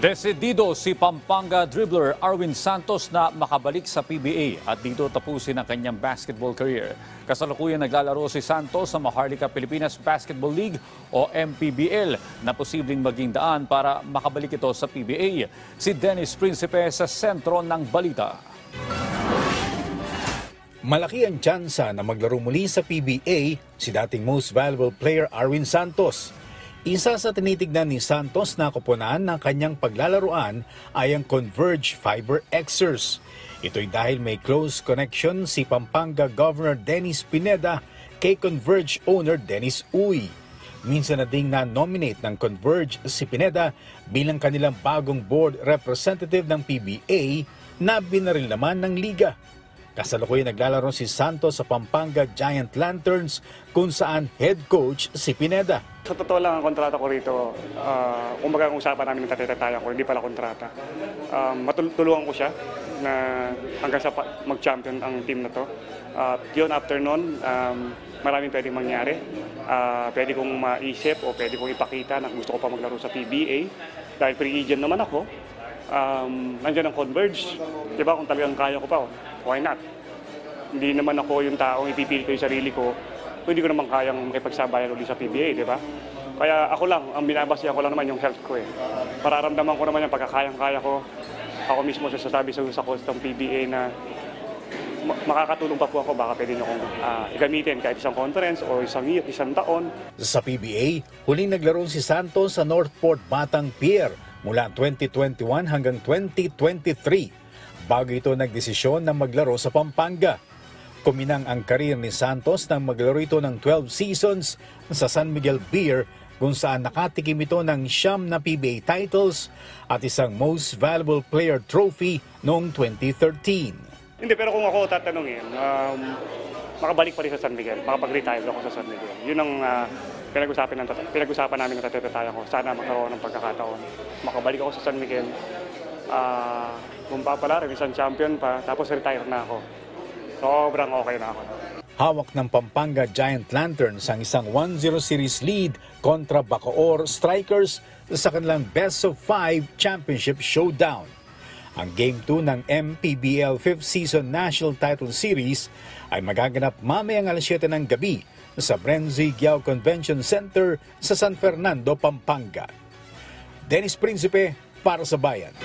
Desidido si Pampanga dribbler Arwin Santos na makabalik sa PBA at dito tapusin ang kanyang basketball career. Kasalukuyan naglalaro si Santos sa Maharlika Pilipinas Basketball League o MPBL na posibleng maging daan para makabalik ito sa PBA. Si Dennis Principe sa sentro ng balita. Malaki ang tsansa na maglaro muli sa PBA si dating most valuable player Arwin Santos. Isa sa tinitignan ni Santos na koponan ng kanyang paglalaruan ay ang Converge Fiber Xers. Ito'y dahil may close connection si Pampanga Governor Dennis Pineda kay Converge owner Dennis Uy. Minsan na ding na-nominate ng Converge si Pineda bilang kanilang bagong board representative ng PBA na binaril naman ng liga. Kasalukuyan naglalaro si Santos sa Pampanga Giant Lanterns kung saan head coach si Pineda. Sa totoo lang ang kontrata ko rito, kumbaga ang usapan namin ng tatataya ko, hindi pala kontrata. Matulungan ko siya na hanggang sa mag-champion ang team na to. Yun after nun, maraming pwedeng mangyari. Pwede kong maisip o pwede kong ipakita na gusto ko pa maglaro sa PBA. Dahil free agent naman ako, nandiyan ang Converge. Diba kung talagang kaya ko pa, why not? Hindi naman ako yung taong ipipili ko yung sarili ko. Hindi ko naman kayang makipagsabayan ulit sa PBA, di ba? Kaya ako lang, ang binabasihan ko lang naman yung health ko eh. Pararamdaman ko naman yung pagkakayang-kaya ko. Ako mismo sasabi sa coach ng PBA na makakatulong pa po ako, baka pwede nyo akong igamitin kahit isang conference o isang taon. Sa PBA, huling naglaro si Santos sa Northport Batang Pier mula 2021 hanggang 2023. Bago ito nagdesisyon na maglaro sa Pampanga. Kuminang ang karir ni Santos nang maglaro ito ng 12 seasons sa San Miguel Beer kung saan nakatikim ito ng 9 na PBA titles at isang Most Valuable Player trophy noong 2013. Hindi, pero kung ako tatanungin, makabalik pa rin sa San Miguel, makapag-retire ako sa San Miguel. Yun ang pinag-usapan namin ng tatataya ko. Sana magkaroon ng pagkakataon. Makabalik ako sa San Miguel, kung papalarin, isang champion pa, tapos retire na ako. Sobrang okay na ako. Hawak ng Pampanga Giant Lanterns ang isang 1-0 series lead kontra Bacoor Strikers sa kanilang Best of 5 Championship Showdown. Ang Game 2 ng MPBL 5th Season National Title Series ay magaganap mamayang alas 7 ng gabi sa Brenzy Giao Convention Center sa San Fernando, Pampanga. Dennis Principe para sa Bayan.